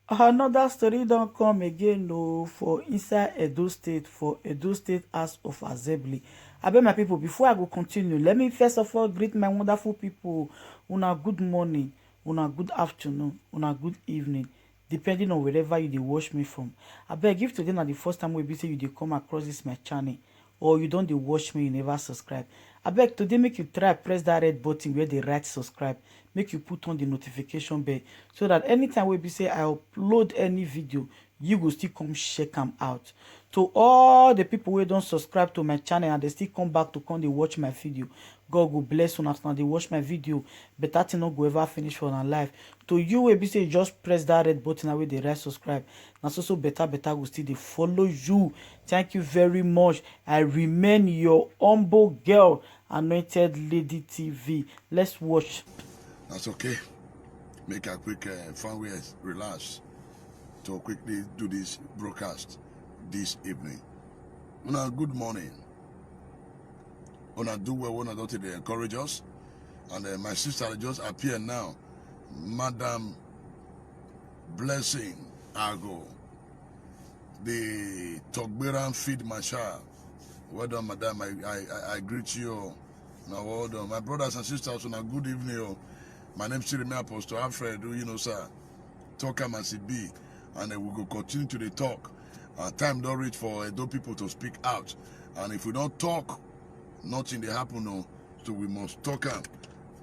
Another story don't come again no for inside Edo State House of Assembly. Abeg my people, before I go continue, let me first of all greet my wonderful people. Una good morning, una good afternoon, una good evening, depending on wherever you dey watch me from. Abeg, if today na the first time wey be say you dey come across this my channel, or you don dey watch me, you never subscribe, abeg today make you try press that red button where dey write subscribe, make you put on the notification bell, so that anytime wey be say I upload any video, you go still come check am out. To all the people wey don subscribe to my channel and they still come back to come dey watch my video, God go bless una. As una dey watch my video, better thing no go ever finish for una life. To you wey be say you just press that red button wey dey write subscribe, na so better go still dey follow you. Thank you very much. I remain your humble girl, Anointed Lady TV. Let's watch. That's okay. Make a quick fun way, relax to quickly do this broadcast this evening. Una good morning. Una do well, una don't they encourage us. And my sister just appeared now. Madam Blessing Ago, the Togberan Feed Marshal. Well done, madam. I greet you. Now, well done. My brothers and sisters, on a good evening. My name is Tribunal Apostle Alfred, you know, sir. Talk am as it be. And we will continue to the talk. Time don't reach for those people to speak out. And if we don't talk, nothing they happen, no. So we must talk am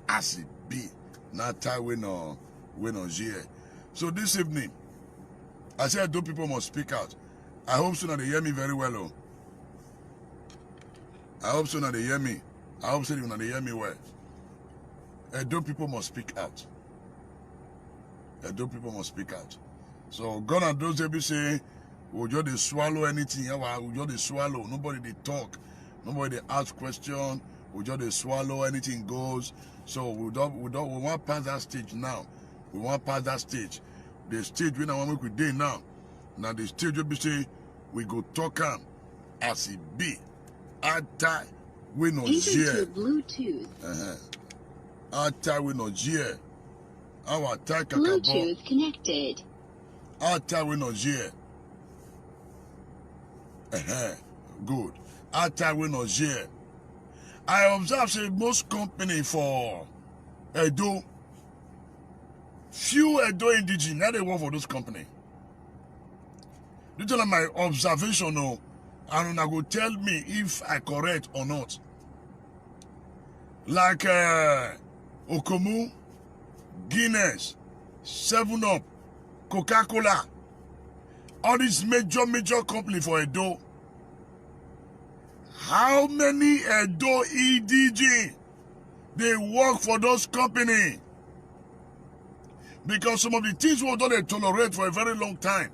as it be. Not time we no here. So this evening, I said those people must speak out. I hope so that they hear me very well. Oh. I hope so that they hear me. I hope so that they hear me well. Those people must speak out. Those people must speak out. So God and those they be say, we just they swallow anything. We just they swallow. Nobody they talk. Nobody they ask question. We just they swallow. Anything goes. So we want to pass that stage now. We want to pass that stage. The stage we now want to do now. Now the stage will be say we go talk am as it be. After we no hear. Bluetooth. After we no hear. Our attack Bluetooth connected. After we no hear. Good. After we no hear. I observe say most company for Edo, few Edo indigenous, now they work for those company. This is my observation, no, and una go tell me if I correct or not. Like Okomu, Guinness, 7-Up, Coca-Cola, all these major company for Edo. How many Edo EDG they work for those company? Because some of the things we don't tolerate for a very long time,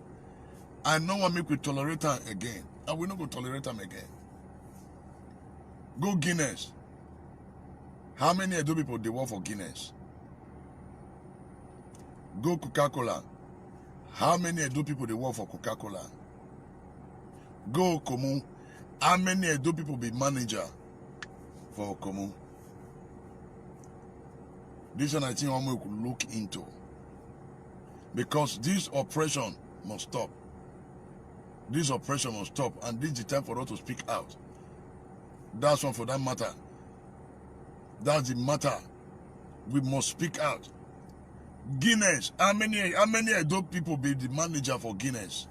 I know what make we tolerate them again. And we not go tolerate them again. Go Guinness. How many Edo people they work for Guinness? Go Coca-Cola. How many Edo people they work for Coca-Cola? Go Komu. How many Edo people be manager for Komu? This one I think one we could look into. Because this oppression must stop. This oppression must stop. And this is the time for us to speak out. That's one for that matter. That's the matter. We must speak out. Guinness. How many Edo people be the manager for Guinness?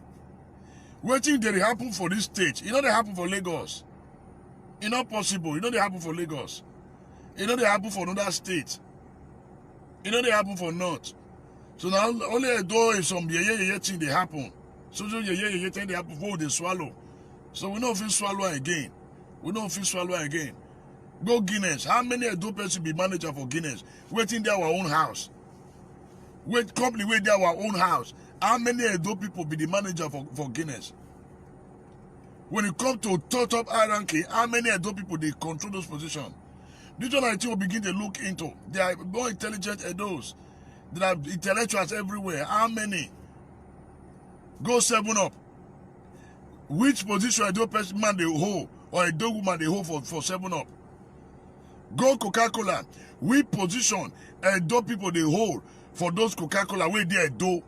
Waiting did it happen for this state. You know they happen for Lagos. It's not possible. You know they happen for Lagos. You know they happen for another state. You know they happen for North. So now only Edo is some thing they happen. So thing they happen for they swallow. So we don't feel swallow again. We don't feel swallow again. Go Guinness. How many Edo person be manager for Guinness? Waiting there our own house. Wait company wait there our own house. How many Edo people be the manager for Guinness? When it comes to top hierarchy, how many Edo people they control those positions? This one I think will begin to look into. They are more intelligent Edos. There are intellectuals everywhere. How many? Go 7-Up. Which position Edo person man they hold or Edo woman they hold for 7-Up? Go Coca-Cola. Which position Edo people they hold for those Coca-Cola where they Edo?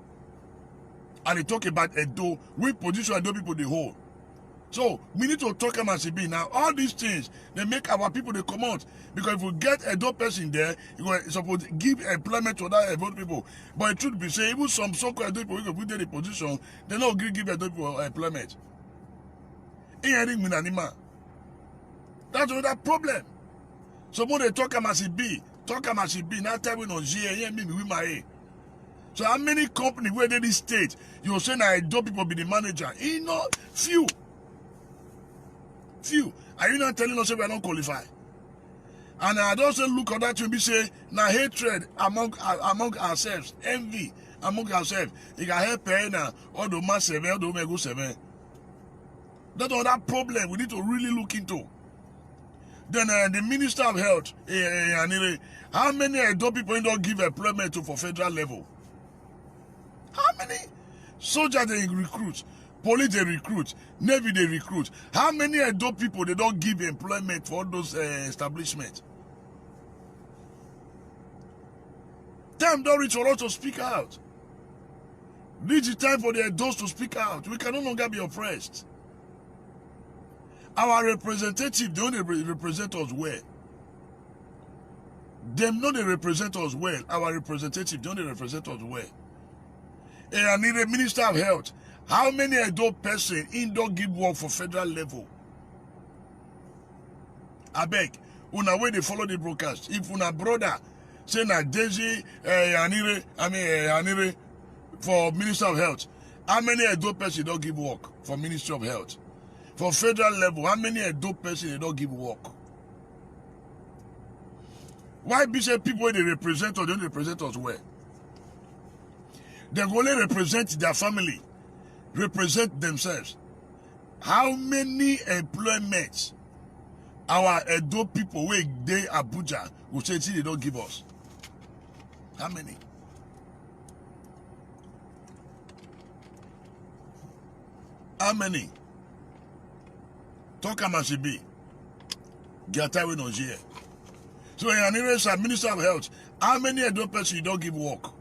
And they talk about Edo, which position Edo people they hold. So we need to talk about CB. Now all these things they make our people they come out. Because if we get a dope person there, you are supposed to give employment to other Edo people. But the truth be saying, even some so-called Edo people who put in the position, they not give Edo people employment. That's another problem. So when they talk about CB, now time we no GA, me with my. So how many companies where they this state, you say now Edo people be the manager? You know, few. Are you not telling us that we are not qualified? And I don't say look at that to be say now hatred among ourselves, envy among ourselves. You can help now all the mass 7, all the go 7. That's another problem we need to really look into. Then the Minister of Health, how many Edo people don't give employment to for federal level? How many soldiers they recruit? Police they recruit, Navy they recruit. How many Edo people they don't give employment for all those establishments? Time don't reach for us to speak out. This is time for the Edos to speak out. We can no longer be oppressed. Our representative, they only represent us well. Them not they represent us well. Our representative, they only represent us well. And I need a Minister of Health. How many adult person in don't give work for federal level? I beg, una way they follow the broadcast. If una brother say na Daisy Anire for Minister of Health, how many adult person don't give work for Ministry of Health? For federal level, how many adult person they don't give work? Why be say people they represent us don't represent us well? They only represent their family. Represent themselves. How many employments our Edo people where they Abuja will say they don't give us? How many? How many? Talk about CB. Get away no here. So in an Minister of Health, how many Edo person you don't give work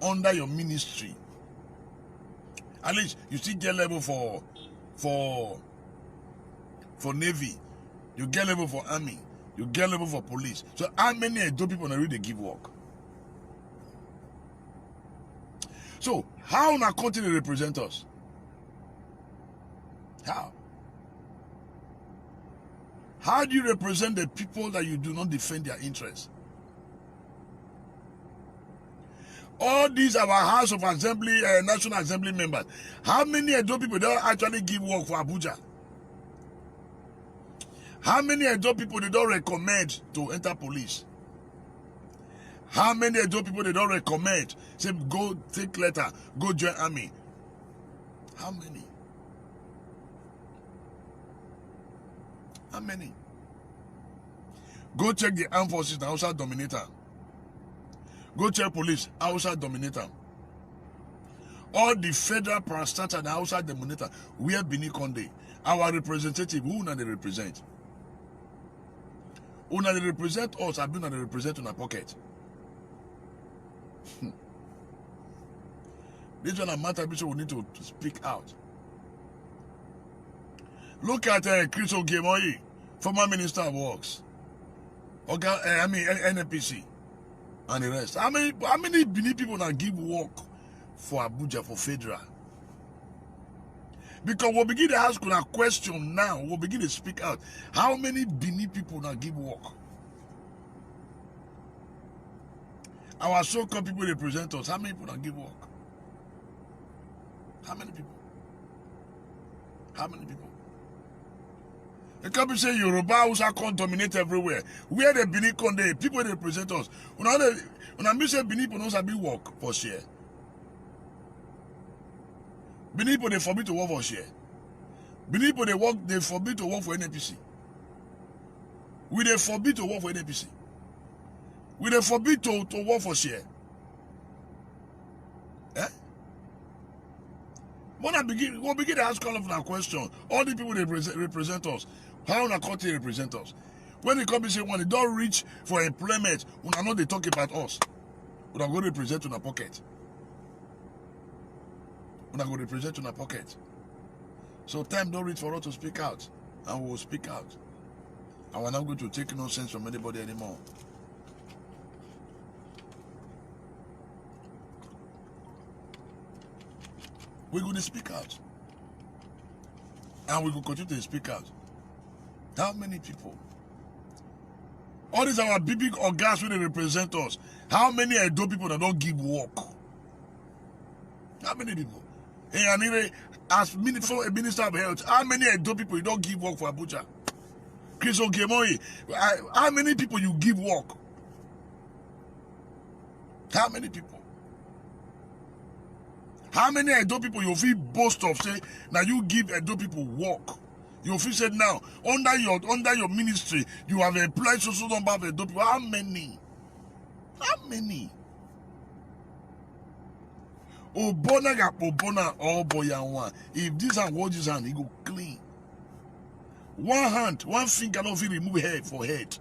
under your ministry? At least you still get level for Navy, you get level for Army, you get level for police. So how many Edo people really give work? So how na country represent us? How? How do you represent the people that you do not defend their interests? All these our House of Assembly, National Assembly members. How many Edo people don't actually give work for Abuja? How many Edo people they don't recommend to enter police? How many Edo people they don't recommend? Say go take letter, go join army. How many? How many? Go check the armed forces, the Hausa dominator. Go check police, Hausa dominator. All the federal parastatal, the Hausa dominator. We are Bini Konde. Our representative, who na they represent? Who na they represent us, and na they represent in our pocket. This one a matter which we need to speak out. Look at Chris Ogemoyi, former Minister of Works. NPC. And the rest. How many Benin people now give work for Abuja, for federal? Because we'll begin to ask a question now. We'll begin to speak out. How many Benin people now give work? Our so-called people represent us. How many people now give work? How many people? How many people? The company say Yoruba Hausa can't dominate everywhere. Where the Benin Konde, people represent us. When I say Benin people don't be work for share. Benin people they forbid to work for share. Benin people they forbid to work for NPC. We they forbid to work for NPC. We they forbid to work for share. Eh? We'll begin to ask all of our questions. All the people they represent us. How na country represent us? When the company say when they don't reach for employment, we are not they talk about us. We are going to represent in our pocket. Una go represent una pocket. So time don't reach for us to speak out. And we will speak out. And we're not going to take nonsense from anybody anymore. We're going to speak out. And we will continue to speak out. How many people? All these our big organs when they represent us. How many Edo people that don't give work? How many people? Hey, Anire, as Minister of Health, how many Edo people you don't give work for Abuja? Chris Ogemoyi, how many people you give work? How many people? How many Edo people you feel boast of say now you give Edo people work? You feel said now under your ministry you have employed so number of Edo people. How many? How many? Obona gap Obona all boy and one. If this and what this hand, he go clean. One hand, one finger not fit remove hair for head.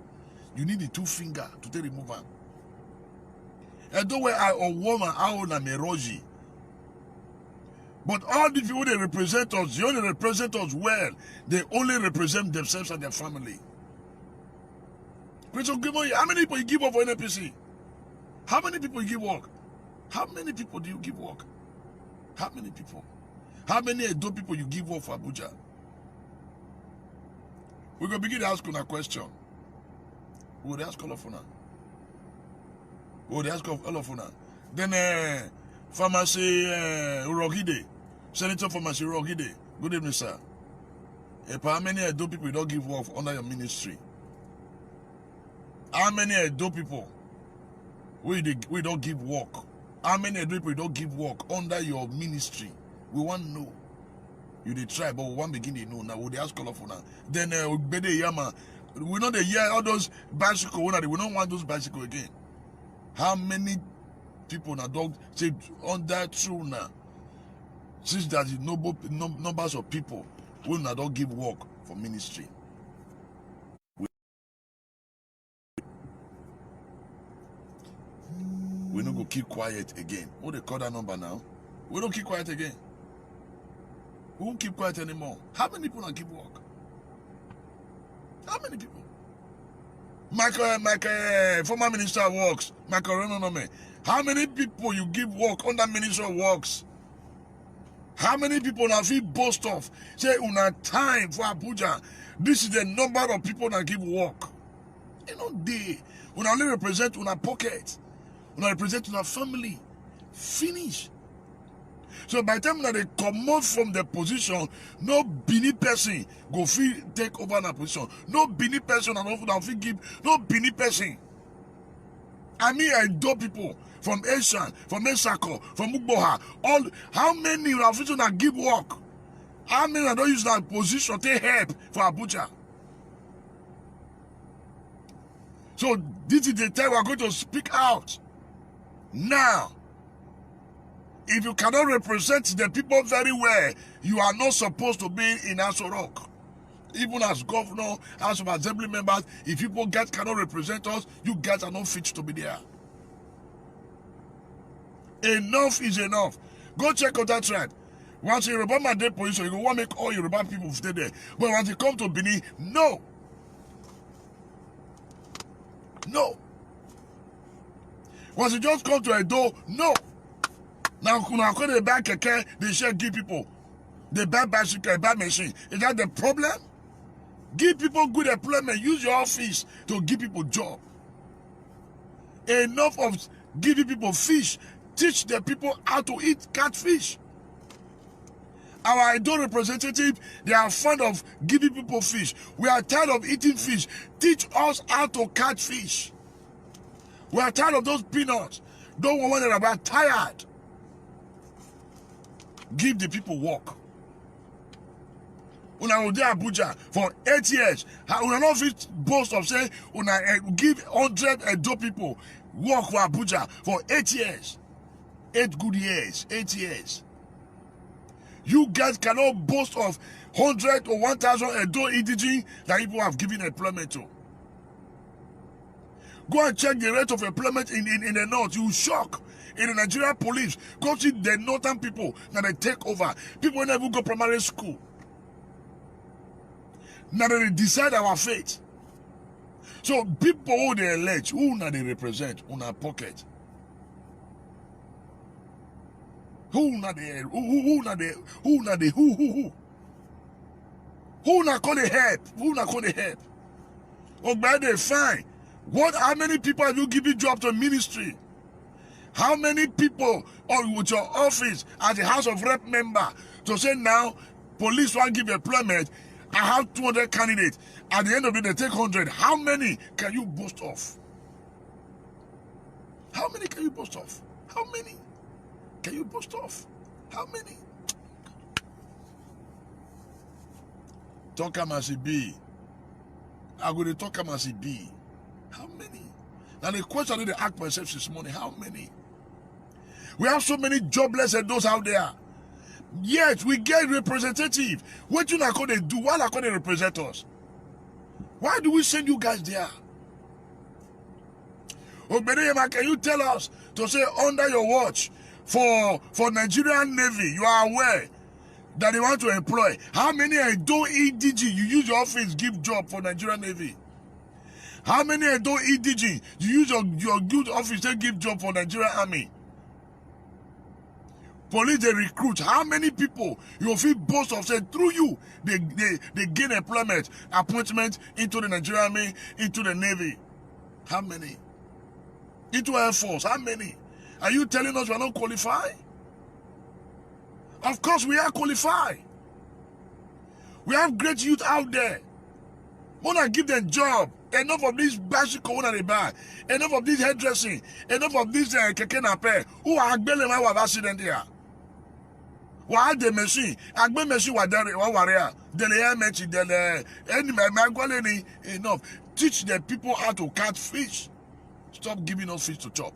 You need the two finger to take remove hand. And don't wear a woman out na meroji. But all the people they represent us, they only represent us well. They only represent themselves and their family. How many people you give up for NPC? How many people you give work? How many people do you give work? How many people? How many Edo people you give work for Abuja? We're going to begin to ask you a question. We'll ask all of you. We'll ask all of you. Then, Pharmacy Urogide, Senator Pharmacy Urogide. Good evening, sir. How many Edo people you don't give work under your ministry? How many Edo people we don't give work? How many Edo people you don't give work under your ministry? We want to know. You dey try, but we want begin to know now. We dey ask all of you now. Then Bede Yama, we know the year all those bicycle. We don't want those bicycle again. How many people now don't say on that true now? Since there is numbers of people who now don't give work for ministry. We don't go keep quiet again. What they call that number now? We don't keep quiet again. We won't keep quiet anymore. How many people don't give work? How many people? Michael, former Minister of Works, Michael Renonome. How many people you give work under Minister of Works? How many people now feel boast of? Say, una time for Abuja. This is the number of people that give work. You know, they una only represent una pocket. Una represent una family. Finish. So by the time that they come out from the position, no Bini person go feel take over that position. No Bini person and often feel give no Bini person. I mean I do people from Asian, from Esako, from Ugboha. All how many officials that give work? How many don't use that position to help for Abuja? So this is the time we are going to speak out. Now. If you cannot represent the people very well, you are not supposed to be in Aso Rock. Even as governor, House of Assembly members, if people cannot represent us, you guys are not fit to be there. Enough is enough. Go check out that trend. Once you Yoruba man dead position, you go want to make all Yoruba people stay there. But once you come to Benin, no. No. Once you just come to Edo, no. Now, when they buy keke, they shall give people. They buy bicycle, buy machine. Is that the problem? Give people good employment. Use your office to give people job. Enough of giving people fish. Teach the people how to eat catfish. Our Edo representative, they are fond of giving people fish. We are tired of eating fish. Teach us how to catch fish. We are tired of those peanuts. Don't want to be tired. Give the people work. Una will do Abuja for 8 years. Una not fit boast of saying una give 100 Edo people work for Abuja for 8 years. 8 good years. 8 years. You guys cannot boast of 100 or 1,000 Edo EDG that people have given employment to. Go and check the rate of employment in the north. You will shock. in the Nigerian police. Go see the northern people now they take over. People never go primary school. Now they decide our fate. So people who they elect, who now they represent on our pocket. Who now they who now call the help? Who now call the help? Oh, by the fine. How many people have you given job to ministry? How many people with your office as a House of Rep member to say now police won't give employment? I have 200 candidates. At the end of it, they take 100. How many can you boast of? How many can you boast of? How many can you boast of? How many? Talk as it be. I'm going to talk as it be. How many? Now the question I need to ask myself this morning, how many? We have so many jobless and those out there. Yet we get representative. What do you not going to do? Why not going to represent us? Why do we send you guys there? Obedeyema, can you tell us to say under your watch for Nigerian Navy, you are aware that they want to employ? How many Edo EDG you use your office give job for Nigerian Navy? How many Edo EDG you use your good office to give job for Nigerian Army? Police they recruit. How many people you feel boast of say through you they gain employment, appointment into the Nigerian Army, into the Navy? How many? Into Air Force? How many? Are you telling us we are not qualified? Of course we are qualified. We have great youth out there. Wanna give them job. Enough of this bicycle when they buy. Enough of this hairdressing. Enough of this keke nape. Who are gbele ma wa accident here? Why the machine? Agbe machine wa dere wa warea. Dele ya mechi dele. Any magwale ni enough. Teach the people how to catch fish. Stop giving us fish to chop.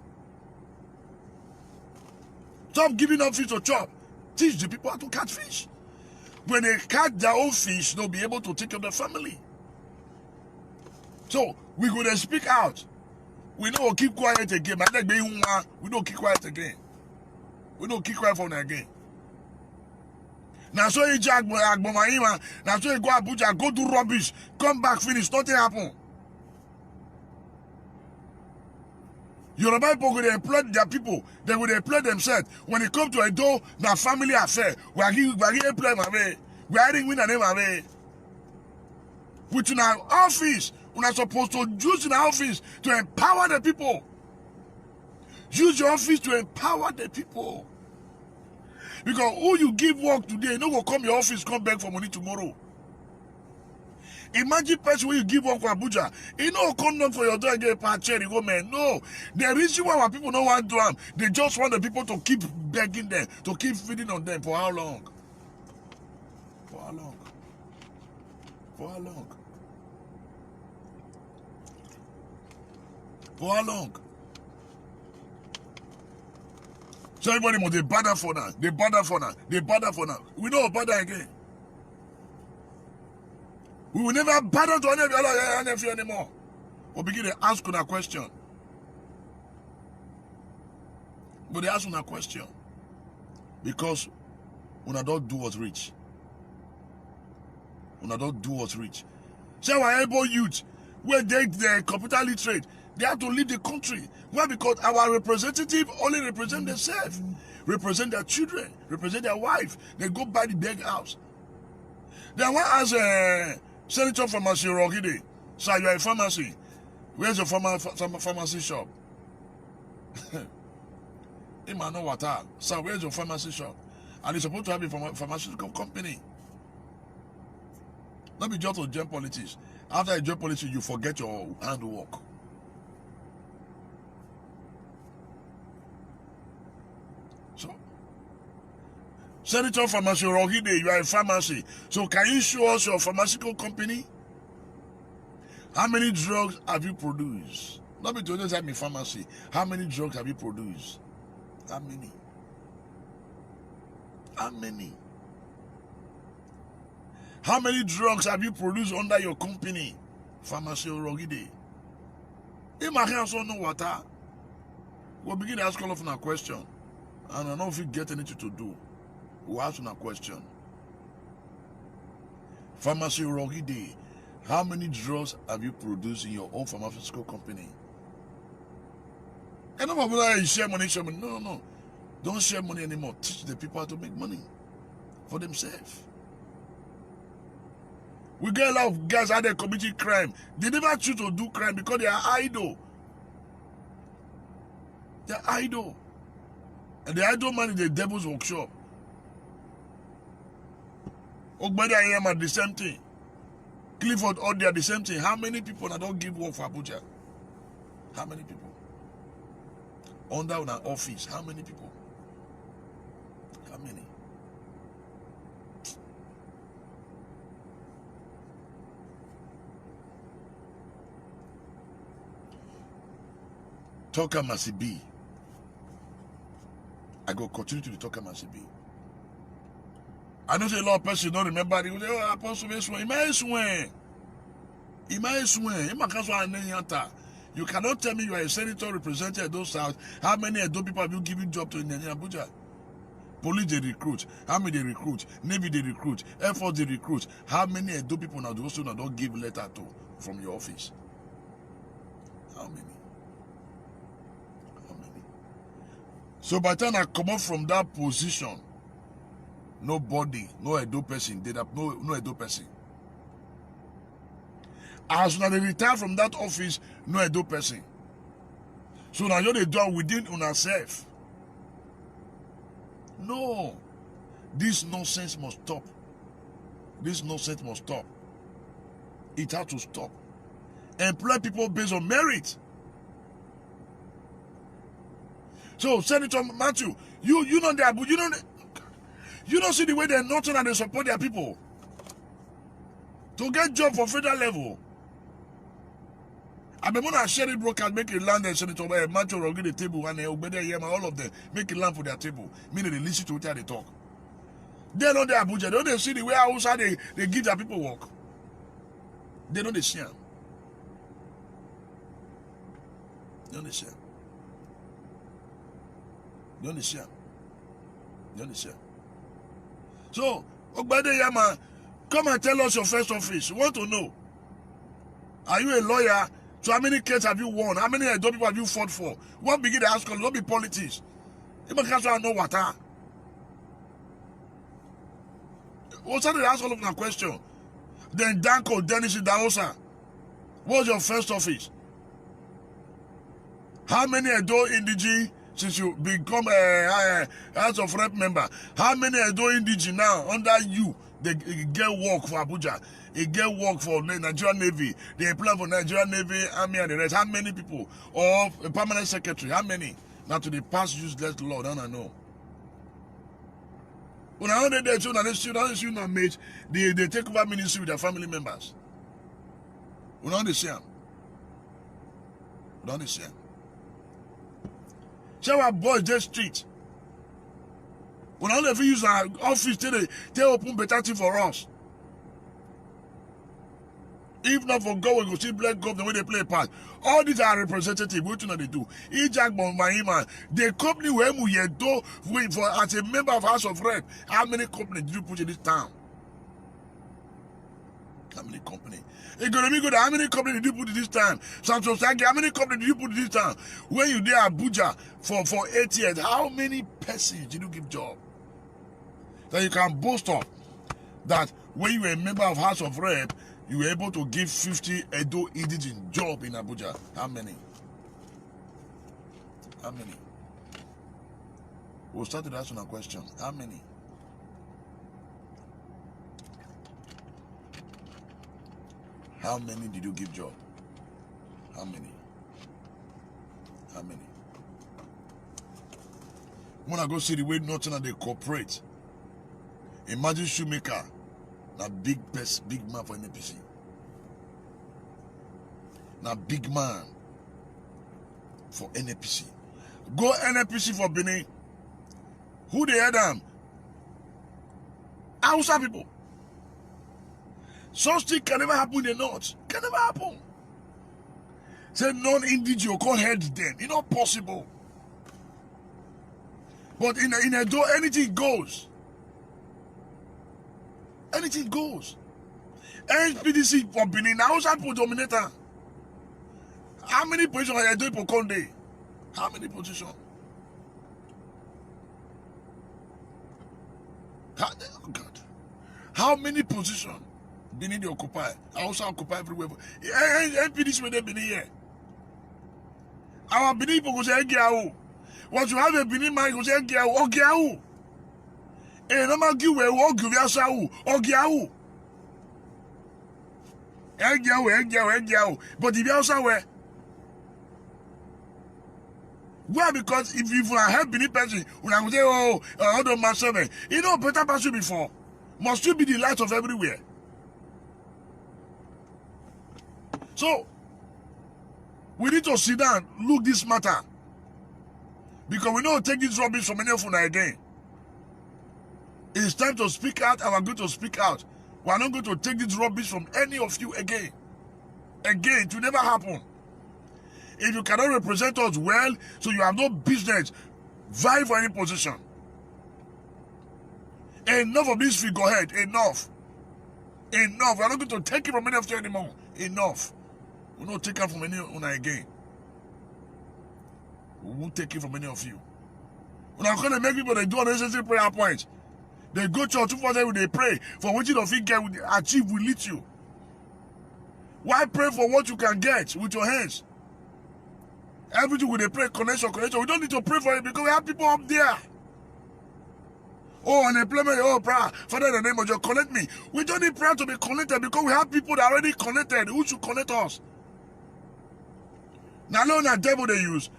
Stop giving us fish to chop. Teach the people how to catch fish. When they catch their own fish, they'll be able to take care of their family. So we go to speak out. We don't keep quiet again. We don't keep quiet again. We don't keep quiet from again. Now so you jack Agbomaima. Now so you go Abuja, go do rubbish, come back, finish, nothing happen. Yoruba people will employ their people. They will employ themselves. When it comes to a door, now family affair. We are giving employ my way. We are giving a name my way. Which in our office, we are supposed to use in our office to empower the people. Use your office to empower the people. Because who you give work today, you no go come your office, come back for money tomorrow. Imagine person when you give work for Abuja, you know come down for your door and get a part chair, you go man. No. The reason why our people don't want to do them, they just want the people to keep begging them, to keep feeding on them. For how long? For how long? For how long? For how long? So everybody must they bother for now. They bother for now. They bother for now. We don't bother again. We will never bother to any of you anymore. We'll begin to ask you a question. But they ask you a question. Because when I don't do what's rich. When I don't do what's rich. Say our able youth, where they're computer literate, they have to leave the country. Why? Because our representative only represent themselves, represent their children, represent their wife. They go buy the big house. Then one as a senator from Masirogide, so you are a pharmacy. Where's your pharmacy shop? Imano Wata. So where's your pharmacy shop? And you're supposed to have a pharmaceutical company. Not be just to join politics. After you join politics, you forget your handwork. So, Senator from Masirogide, you are a pharmacy. So can you show us your pharmaceutical company? How many drugs have you produced? Not be to just have a pharmacy. How many drugs have you produced? How many? How many? How many drugs have you produced under your company? Pharmacy Rogide. In my hands on no water. We'll begin to ask all of them a question. And I don't know if you get anything to do. We'll ask them a question. Pharmacy Rocky Day. How many drugs have you produced in your own pharmaceutical company? And I'm like, share money, share money. No, no, no. Don't share money anymore. Teach the people how to make money for themselves. We get a lot of guys out there committing crime. They never choose to do crime because they are idle. They are idle. And the idle man is the devil's workshop. Ogbede Ayema are the same thing. Clifford Odi are the same thing. How many people that don't give work for Abuja? How many people? Under an office, how many people? How many? Talker must be. I go continue to the talker must be. I know say a lot of people don't remember. They go say, oh, Apostle Mesue. You cannot tell me you are a senator representing Edo South. How many Edo people have you given job to in Abuja? Police they recruit. How many they recruit? Navy they recruit. Air Force they recruit. How many Edo people now also don't give letter to from your office? How many? How many? So by the time I come up from that position, nobody, no Edo person did that. No Edo person. As soon as they retire from that office, no Edo person. So now they do within ourselves. No. This nonsense must stop. This nonsense must stop. It has to stop. Employ people based on merit. So, Senator Matthew, you know that, but you don't see the way they're not and they support their people to get job for federal level. I mean, when share it broadcast, make it land and Senator Matthew will get the table and Obede Yema, all of them, make it land for their table. Meaning they listen to what they talk. They know the Abuja, they don't see the way outside they give their people work. They know the share. They understand? You understand? You understand? So, Obade Yama, come and tell us your first office. We want to know. Are you a lawyer? So how many cases have you won? How many Edo people have you fought for? What begin to ask us? Don't be politics. Even can't know what are. What's that? They ask all of them a question. Then Danko, Dennis Daosa. What's your first office? How many Edo Indigi since you become a House of Rep member? How many Edo Indigi now under you? They get work for Abuja. They get work for Nigerian Navy. They apply for Nigerian Navy, Army, and the rest. How many people? Or a permanent secretary? How many? Now to the past useless law, don't I know. When I heard that student mate, they take over ministry with their family members. We don't understand. We don't understand. So our boys just street. When I never use our office till they open better thing for us. If not for God, we go see black government when they play a part. All these are representative. What do they do? The company where we do for as a member of House of Rep. How many companies did you put in this town? How many companies? How many companies did you put in this town? Samsung, how many companies did you put in this town? When you did Abuja for 8 years, how many persons did you give job? That you can boast of that when you were a member of House of Rep, you were able to give 50 Edo Indigen job in Abuja. How many? How many? We'll start with asking a question. How many? How many did you give job? How many? How many? When I go see the way nothing and they cooperate, imagine shoemaker, na big man for NPC. Na big man for NPC. Go NPC for Benin. Who they had them? Hausa people. Such thing can never happen in the north. Can never happen. Say non-indigenous can't head them. It's not possible. But in a door, anything goes. Anything goes. NPDC for Benin, outside for dominator. How many positions are you doing for Conde? How many positions? Oh God. How many positions Benin they occupy? I also occupy everywhere. NPDC when they Benin here. Our Benin people go say Egiao. Once you have a Benin man, go say Egiao. Ogiao. No matter give where walk give yourself. Ogiao. Egiao. But if you also where? Well, because if you help Benin person, when I say, oh, hold on, my servant, you know, better person before. Must you be the light of everywhere? So, we need to sit down, look this matter. Because we don't take this rubbish from any of you again. It's time to speak out, and we're going to speak out. We're not going to take this rubbish from any of you again. Again, it will never happen. If you cannot represent us well, so you have no business vie for any position. Enough of this figurehead. Enough. We're not going to take it from any of you anymore. Enough. We'll not take it from any of you again. We won't take it from any of you. We're not going to make people they do unnecessary prayer points. They go to church 2 they pray for what you don't think get achieve will lead you. Why pray for what you can get with your hands? Everything with a pray connection. We don't need to pray for it because we have people up there. Oh, unemployment, oh, prayer. Father, in the name of Jesus, connect me. We don't need prayer to be connected because we have people that are already connected. Who should connect us? Now, let devil they use.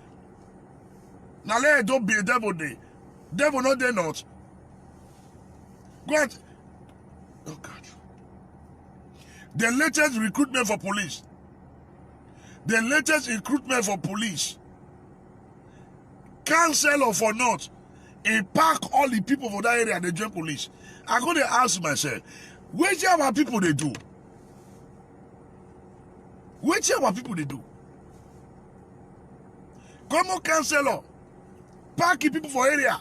Now, let don't be a devil they. Devil not they not. God. Oh, God. The latest recruitment for police. The latest recruitment for police. Cancel or for not. He pack all the people for that area, they join police. I'm going to ask myself, which our people they do? Which our people they do? Come on, councillor. Pack the people for area.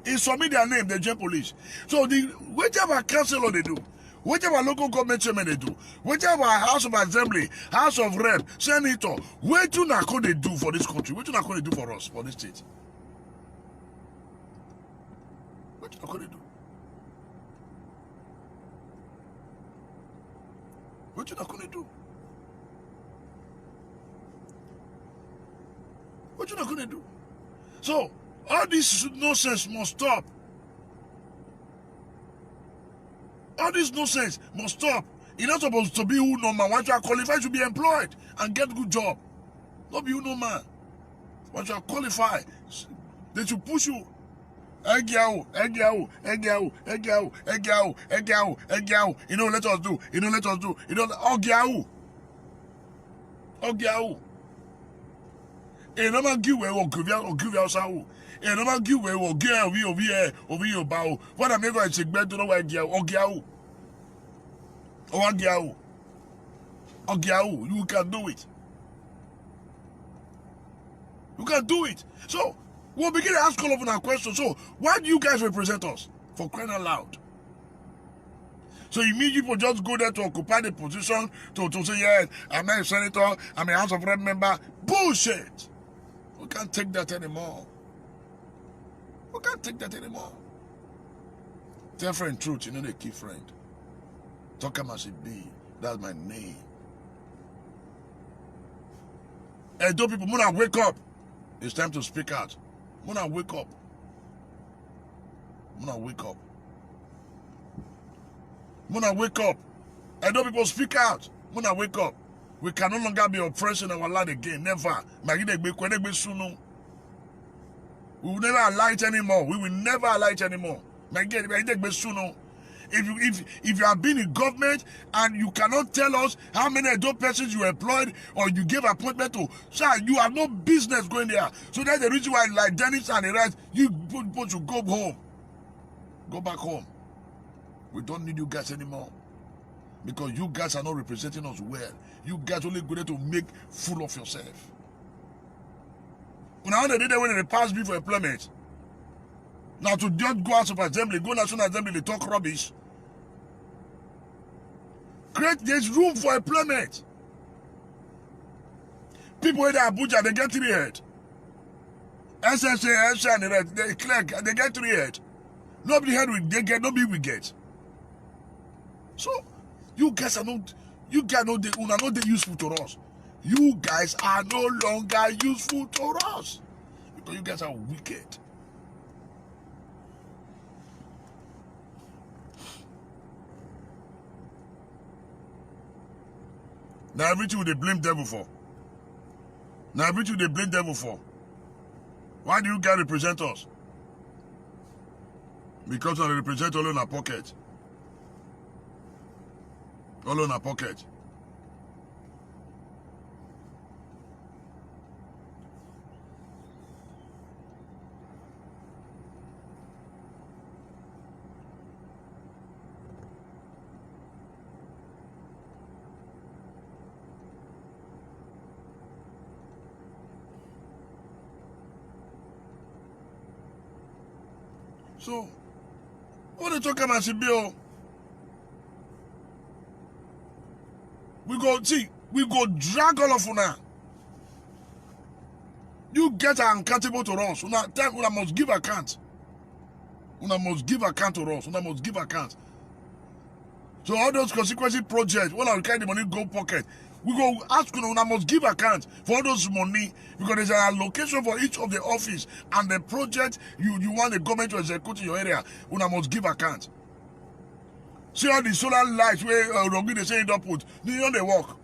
He submit their name, they join police. So whichever councillor they do, whichever local government chairman they do, whichever House of Assembly, House of Rep, Senator, what do not they do for this country? What do not they do for us, for this state? What do not they do? What do not they do? What do not they do? So, all this nonsense must stop. All this nonsense must stop. You're not supposed to be who no man. Once you are qualified, you be employed and get a good job. Not be who no man. Once you are qualified, they should push you. Egiao. You know, let us do. Ogiao. No man give way or give us out. No man give way or give over your bow. What I'm going to say, better know why Ogiao. You can do it. You can do it. So, we'll begin to ask all of our questions. So, why do you guys represent us? For crying out loud. So you mean people just go there to occupy the position to say, yes, I'm a senator, I'm a House of Rep member. Bullshit. We can't take that anymore. Tell friend truth, you know the key friend. Talk as it be. That's my name. Hey, those people, Muna, wake up. It's time to speak out. Muna, wake up. Hey, those people, speak out. Muna, wake up. We can no longer be oppressing our land again. Never. We will never allow it anymore. If you have been in government and you cannot tell us how many of those persons you employed or you gave appointment to, sir, you have no business going there. So that's the reason why, like Dennis and the rest, you people should go home. Go back home. We don't need you guys anymore. Because you guys are not representing us well. You guys only go there to make fool of yourself. Now they did that when they passed me for employment. Now to just go out of assembly, go national assembly, they talk rubbish. There's room for employment. People in Abuja, they get 3 head. SSA, SSA, they clerk, they get 3 head. Nobody head they get, nobody will get. So, you guys are not useful to us. You guys are no longer useful to us. Because you guys are wicked. Now everything they blame devil for. Why do you guys represent us? Because they represent all in our pocket. All in our pocket. So, what they talk about Bill? We go drag all of you now. You get accountable to us. Una must give account. Una must give account to us. Una must give account. So all those consequences projects, when I carry the money go pocket, we go ask una must give account for all those money, because there's an allocation for each of the office and the project you want the government to execute in your area. Una must give account. See all the solar lights where Rogi they say don't put, you know they work.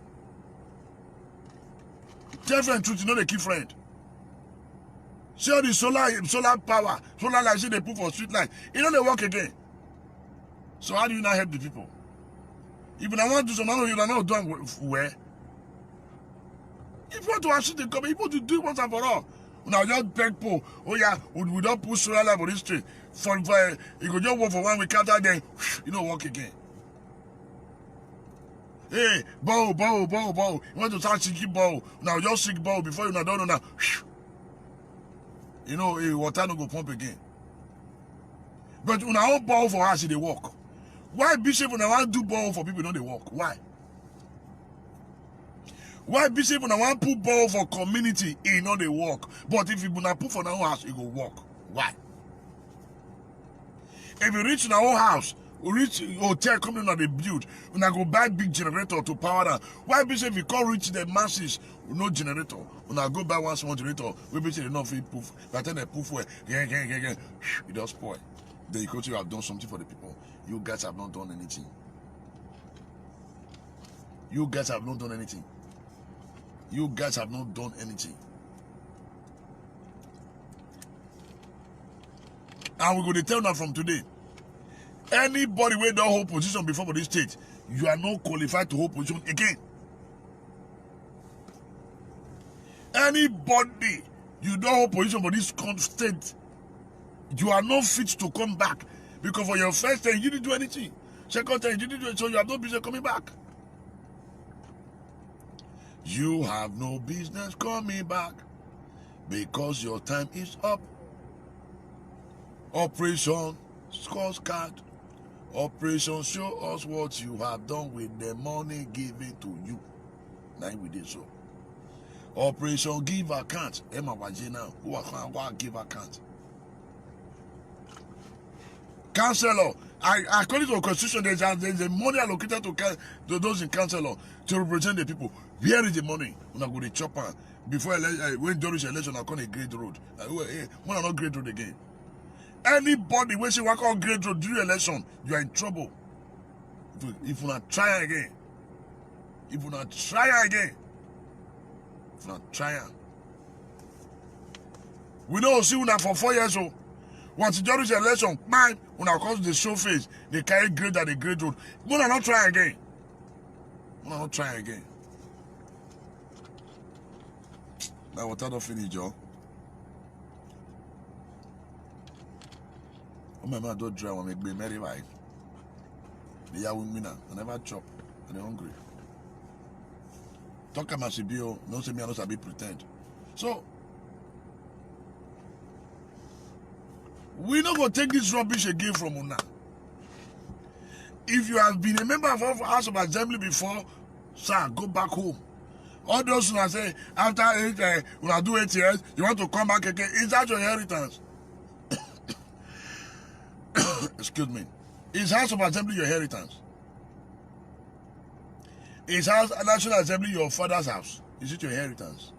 Tell friend truth, you know they keep friend. See all the solar power, solar lights they put for street light, you know they work again. So how do you not help the people? If you want to do something, you are not done where. If you want to assist the government, you want to do it once and for all. Now just beg people, oh yeah, we don't put solar light on this street. For you go just work for 1 week after, then you don't work again. Hey, bow. You want to start seeking bow. Now just seek bow before you don't know now. You know, water no go pump again. But when I want bow for us, they work. Why Bishop when I want to do bow for people, don't they work? Why? Why Bishop when I want to put bow for community, it know they work. But if you not put for our house, it go work. Why? If you reach in our own house, we reach hotel company that they build, when I go buy big generator to power that. Why Bishop if you can't reach the masses, no generator? When I go buy one small generator, we Bishop enough it poof. By the time they poof where, it does spoil. Then you could have done something for the people. You guys have not done anything. You guys have not done anything. You guys have not done anything. And we're going to tell now from today, anybody who don't hold position before for this state, you are not qualified to hold position again. Anybody you don't hold position for this state, you are not fit to come back. Because for your first time, you didn't do anything. Second time, you didn't do it, so you have no business coming back. You have no business coming back because your time is up. Operation Scorecard. Operation show us what you have done with the money given to you. Now we did so. Operation give account. Emma Wajina, who are give account. Councillor, according to the constitution, there's a money allocated to those in councillor to represent the people. Where is the money? When I go to chopper before when during the election, I call a grade road. When I not grade road again. Anybody when she work on grade road during election, you are in trouble. If you not try again, we know see una for 4 years old. Once during the election, man, when I cause the show face, they carry grade at the grade road. When I not try again. Now what I don't finish, Joe. Oh my man, don't dry when make me merry vibe. The young women, I never chop, and they're hungry. Talk about CBO, no say me I not be pretend. So We not going to take this rubbish again from Una. If you have been a member of House of Assembly before, sir, go back home. All those who say, after 8, when I do 8 years, you want to come back again, is that your inheritance? Excuse me. Is House of Assembly your inheritance? Is National Assembly your father's house? Is it your inheritance?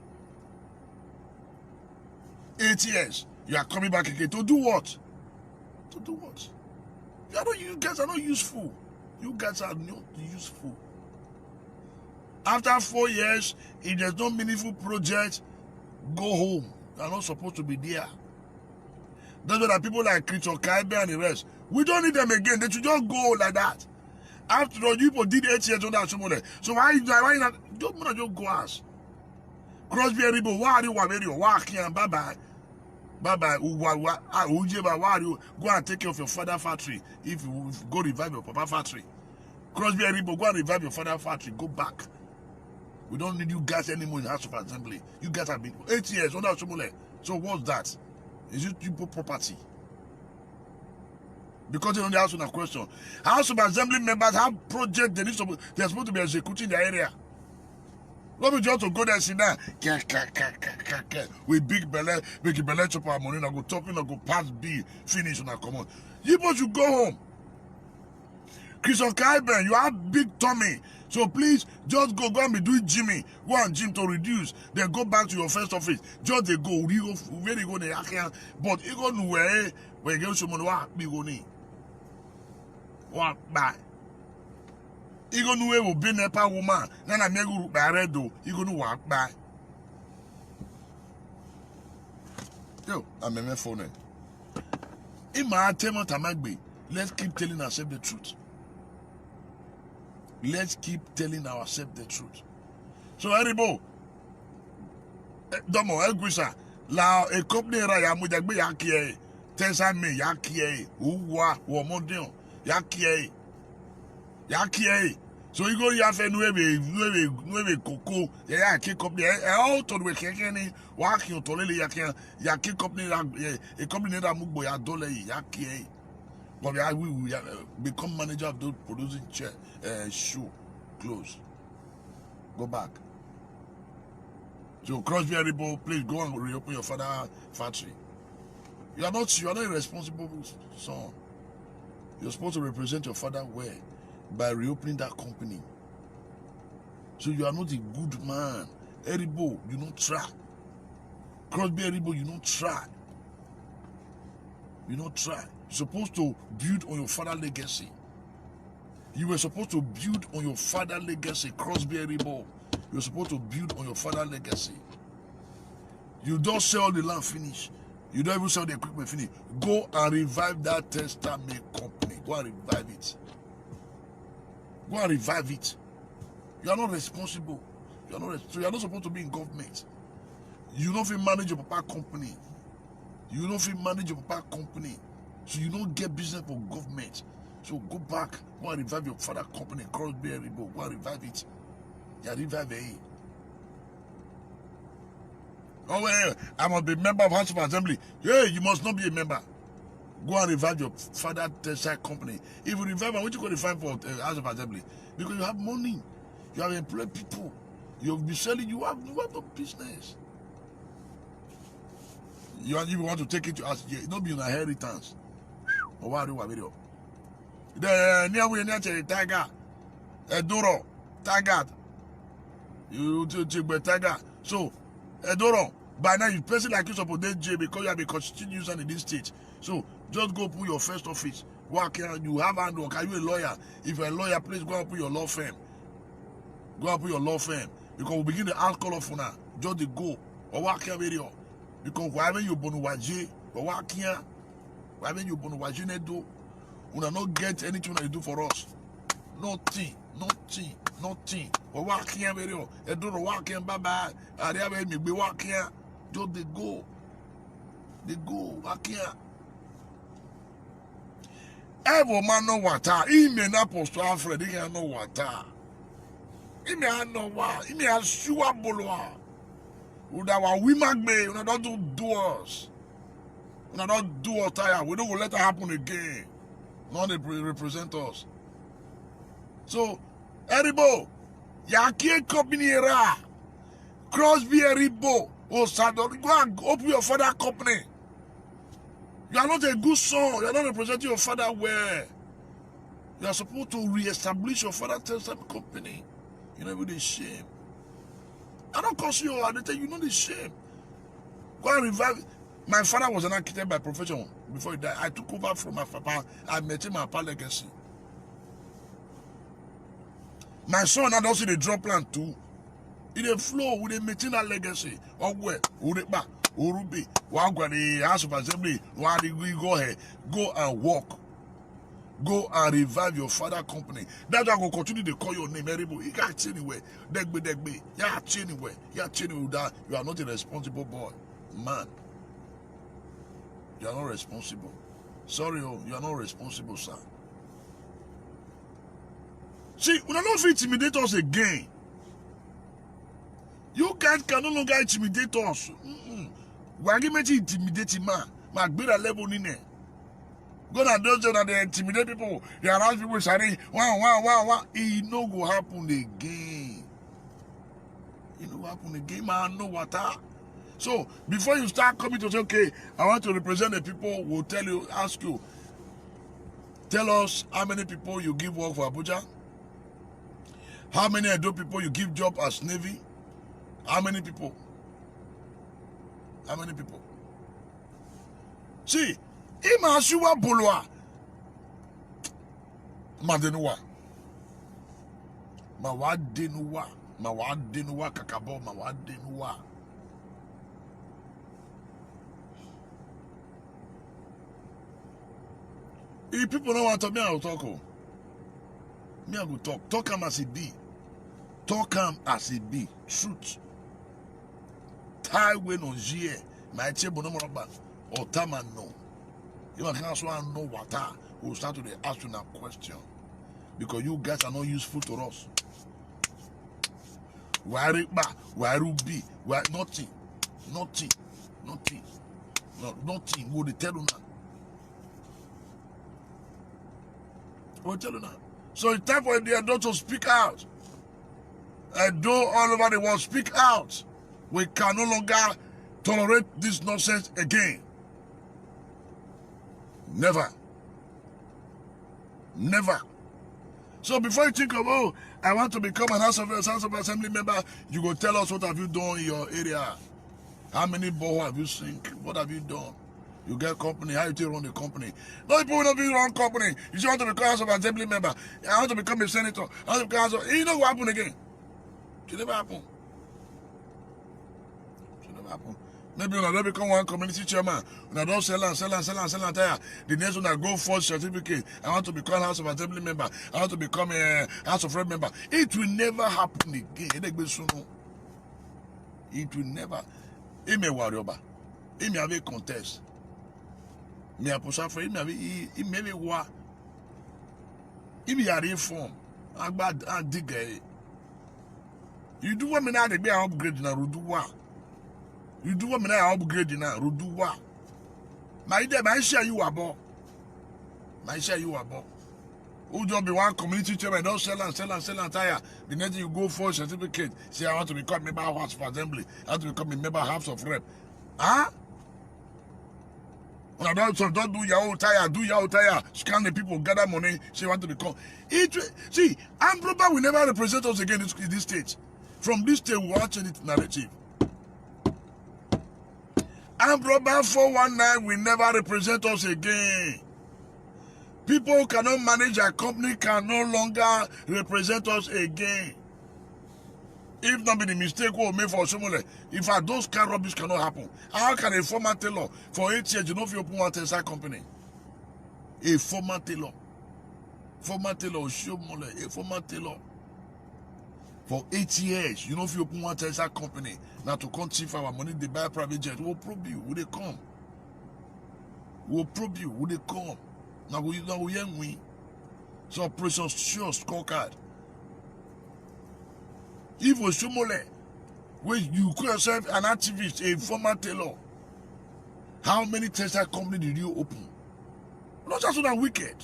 8 years, you are coming back again. To do what? To do what? You guys are not useful. You guys are not useful. After 4 years, if there's no meaningful project, go home. You are not supposed to be there. That's why people like Christian Kaibe and the rest, we don't need them again. They should just go like that. After all, you people did 8 years on that somewhere. So why not? Just go ask. Crosby and Ribo, why are you walking and bye-bye? Bye-bye. Why are you go and take care of your father factory if you go revive your papa factory? Crosby and Ribo, go and revive your father factory. Go back. We don't need you guys anymore in the House of Assembly. You guys have been 8 years on that somewhere. So what's that? Is it people property? Because they don't answer that question. House of Assembly members have projects they're supposed to be executing in the area. Not be just to go there and sit down. With big belly chopper money, and go talking and go pass B, finish and come on. You supposed to go home. Christian Kaiben, you have big tummy. So please, just go and be doing gymming. Go and gym to reduce. Then go back to your first office. Just they go. Where they go, but you go nowhere. When you get someone, what be going? What buy? You go nowhere will be a woman. Then I make you buy red though. You go no walk by. Yo, I'm a phone. In my attempt to make, let's keep telling ourselves the truth. Let's keep telling ourselves the truth. So, Eribo, Domo, Elguisa, La, a company, Ramudagbe Yakie, Tessa me, Yakie, Uwa, Womondion, Yakie. So, you go Yafe Nueve Coco, Yaki company, all to the Kekeni, Waki, Tolele Yaki company, a company that Mubo Yadole, Yakie. But we will become manager of those producing shoe, clothes. Go back. So Crosby and Ribo, please go and reopen your father factory. You are not a responsible son. You're supposed to represent your father well by reopening that company. So you are not a good man. Eribo, you don't try. Crosby and Ribo, you don't try. You don't try. You're supposed to build on your father's legacy. You were supposed to build on your father's legacy, Crosby and Ribo. You're supposed to build on your father's legacy. You don't sell the land finish. You don't even sell the equipment finish. Go and revive that tester-made company. Go and revive it. Go and revive it. You are not responsible. So you are not supposed to be in government. You don't feel manage your papa company. You don't feel manage your papa company. So you don't get business for government. So go back, go and revive your father company, Crosby and Ribo. Go and revive it. Yeah, revive it. Oh, well, I must be a member of House of Assembly. Yeah, you must not be a member. Go and revive your father side company. If you revive, what you going to find for House of Assembly? Because you have money. You have employed people. You'll be selling. You have no business. You want to take it to us. It not be an inheritance. Or what do video? The near we near tiger, a duro, tiger. You take tiger. So, a duro. By now, you person like you suppose J because you have a constitution user in this state. So, just go put your first office. Work here. You have handwork. Are you a lawyer? If you're a lawyer, please go and put your law firm. Go and put your law firm. Because we begin the alcohol of now. Just the go. Or work here video. Because whatever you bonu waje, or work here. Whatever you bonu waje ne do. We will not get anything that you do for us. Nothing. Or work here video. They do the work here. Bye bye. They have me be work here. Just they go. Work here. Every man know water. He may not post to Alfred. He can know water. He may have no water. He may have sure bolwa. Would our women be? We don't do doors. When I don't do or tire, we don't let that happen again. Not they represent us. So, Eribo, Yaki company era, Crosby Eribo, oh Sadon, go and open your father company. You are not a good son. You are not representing your father well. You are supposed to re-establish your father company. You know, with the shame. I don't curse you, I tell you know the shame. Go and revive. My father was an architect by profession before he died. I took over from my papa. I met him at Papa Legacy. My son had also the drop plan too. In a flow with a material legacy. Or where? Urepa, Urubi, Wagwa, the House of Assembly. Why did we go ahead? Go and walk. Go and revive your father company. That's why I will continue to call your name. Eribo. You can't change anywhere. Degbe. You can't change anywhere. You can't change anywhere. You are not a responsible boy. Man. You are not responsible. Sorry, you are not responsible, sir. See, we are not intimidate us again. You guys can no longer intimidate us. We are going to intimidate man. My better level in there. Go and those that they intimidate people. They around people saying, wow. It no go happen again. It no go happen again, man. No water. So, before you start coming to say, okay, I want to represent the people, we'll tell you, ask you, tell us how many people you give work for Abuja, how many Edo people you give job as Navy, how many people? How many people? See, ima ashuwa bolwa, madenuwa, mawadenuwa, kakabo, mawadenuwa. If people don't want to talk, me I will talk. Me I will talk. Talk am as it be. Talk am as it be. Truth. Tie when on J. My table no more back. Or Tama no. You can also know what we'll start to ask you now question. Because you guys are not useful to us. Why be? Why nothing? Nothing. Will they tell you now? We'll tell you now. So it's time for the adult to speak out. And though all over the world speak out, we can no longer tolerate this nonsense again. Never. So before you think of, oh, I want to become an House of Assembly member, you go tell us what have you done in your area. How many boreholes have you sink? What have you done? You get company, how you take run the company. No people will not be run company. You just want to become House of Assembly member. I want to become a senator. I want to become House of... You know what happen again? It never happen. Maybe when I become one community chairman, when I don't sell and tire, the next one I go for certificate, I want to become House of Assembly member, I want to become a House of Rep member. It will never happen again. It will never. It may worry about. It may have a contest. Me a push for him, he may be war. He may have reform. I'm bad and dig. You do what me now, they be upgrade now, do what? You do what me now, upgrade now, do what? My share you about. Who just be one community chairman, don't sell and tire. The next thing you go for a certificate, say I want to become a member of House of Assembly, I want to become a member of House of Rep. Huh? When I don't do your tire, scan the people, gather money, say want to become. See, Amproba will never represent us again in this state. From this state, we will change it narrative. Amproba 419 will never represent us again. People who cannot manage a company can no longer represent us again. If not be the mistake we made for someone, if those kind of rubbish cannot happen, how can a former tailor for 8 years, you know, if you open one textile company? A former tailor, for 8 years, you know, if you open one textile company, now to come thief our money, they buy private jet, we'll probe you, will they come? Now we young we. So operation sure scorecard. If we Shumole, where you call yourself an activist, a former tailor, How many textile companies did you open? Not just so that wicked.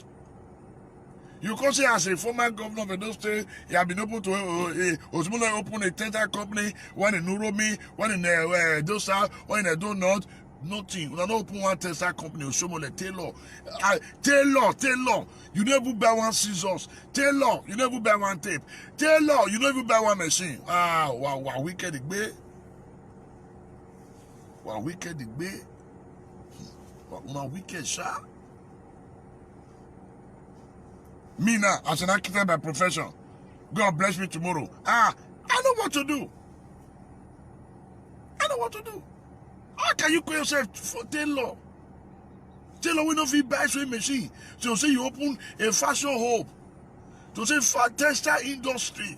You can say as a former governor of Edo State, you have been able to open a textile company, one in Uromi, one in Edo South, one in Edo North. Nothing. You don't open one textile company. Show me like Taylor. Taylor. You never buy one scissors. Taylor. You never buy one tape. Taylor. You never buy one machine. Wow, wicked it be. Wow, wicked it be. Wow, wicked sha. Me now, as an architect by profession, God bless me tomorrow. I know what to do. How can you call yourself for Taylor? Taylor will not be buy sewing machine. So say you open a fashion hub. To say for textile industry.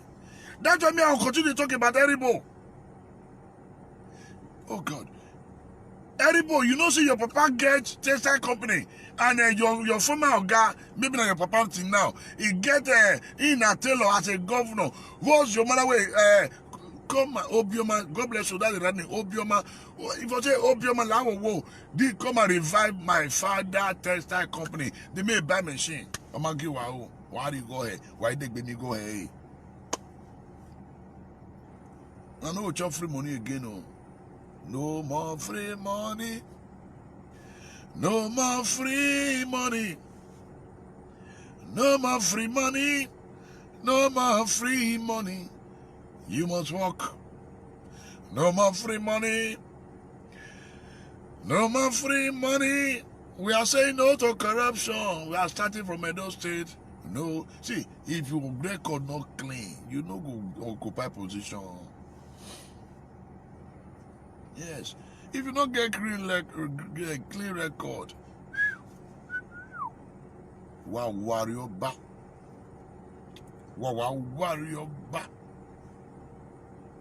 That's why me I'll continue to talk about Eribo. Oh God. Eribo, you know, say your papa get textile company, and your former guy, maybe not your papa till now, he get in a Taylor as a governor. What's your mother way? Come Obioma, God bless you. That's the right name. Obioma. If I say Obioma, they come and revive my father textile company. They may buy machine. I'm gonna give wow. Why do you go ahead? Why they me go ahead? I know what your free money again. Oh. No more free money. No more free money. No more free money. No more free money. You must work. No more free money. No more free money. We are saying no to corruption. We are starting from Edo State. No. See, if your record not clean, you no go occupy position. Yes. If you don't get clean record, wow, warrior back. Wow, warrior back.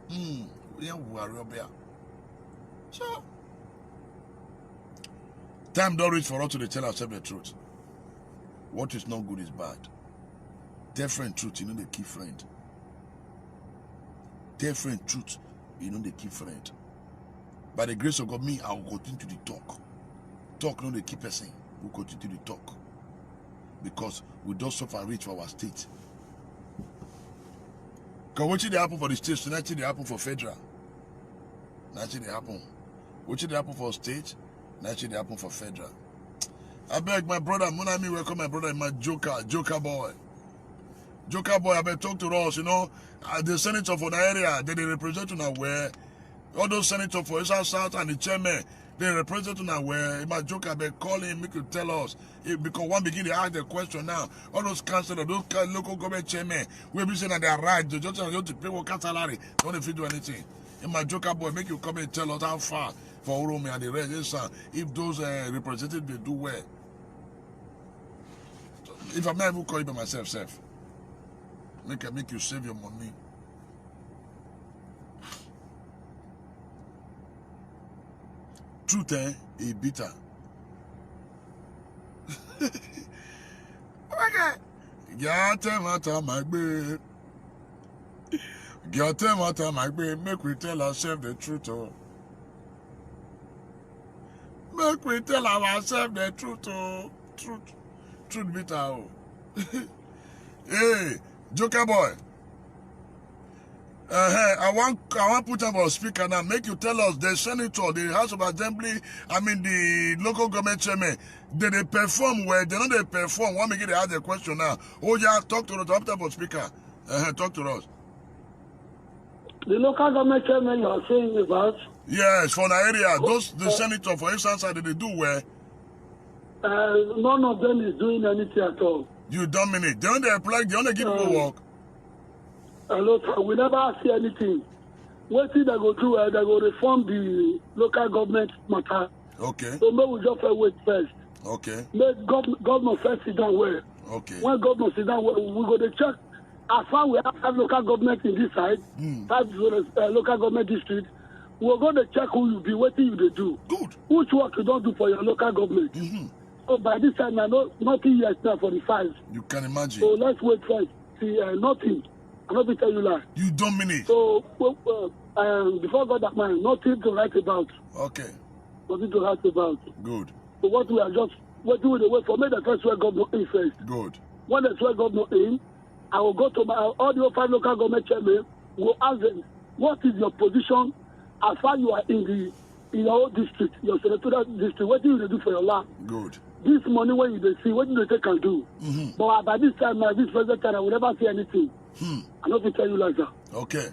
Yeah, warrior back. So, time don't reach for us to tell ourselves the truth. What is not good is bad. Different truth, you know, they keep friend. Different truth, you know, they keep friend. By the grace of God, me, I will continue to talk. Talk, no, they keep us saying. We'll continue to talk. Because we don't suffer rich for our state. Because what did happen for the state, so that's what happen for federal. That's what happen. What did happen for state, that's what happen for federal. I beg my brother, Munami, welcome my brother, my Joker boy. Joker boy, I beg talk to us, you know. The senator for the area, they represent now where all those senators for East South and the chairman, they represent now where my Joker beg call him, make you tell us. Because one begin to ask the question now. All those councillors, those local government chairmen, we'll be saying that they are right. They just have to pay worker salary. Don't if you do anything. And my Joker boy, make you come and tell us how far for Uromi and the rest. If those representatives they do well. If I'm not even calling by myself, make you save your money. Truth, is bitter. Okay. Get my baby. Make we tell ourselves the truth. Oh. Make we tell ourselves the truth. Oh. Truth bitter. Oh. Hey, Joker boy. I want put up a speaker now. Make you tell us the senator, the House of Assembly, the local government chairman, they perform well. They know they perform. One make it ask the question now. Oh yeah, talk to us. Put up a speaker. Talk to us. The local government chairman you are saying about? Yes, for the area. The senator for instance, they do well. None of them is doing anything at all. You dominate. They only apply. They only give people work. We never see anything. What thing they go do? They go reform the local government matter. Okay. So maybe we just wait first. Okay. Let government first sit down well. Okay. When government sit down well, we go to check. As far we have local government in this side, local government district, we'll go to check who you be, what thing you do. Good. Which work you don't do for your local government. So by this time, I know nothing yet now for the files. You can imagine. So let's wait first. See, nothing. I'm not going to tell you lie. You dominate. So before God that man, nothing to write about. Okay. for me to ask about. Good. So what we are just waiting with the way for me the first swear governor in first. Good. When the swear governor in, I will go to all the 5 local government chairmen, will ask them, what is your position as far you are in your own district, your senatorial district, what do you do for your land? Good. This money when you see, what do you take and do? But by this time, this present time, I will never say anything. I don't tell you like that. Okay.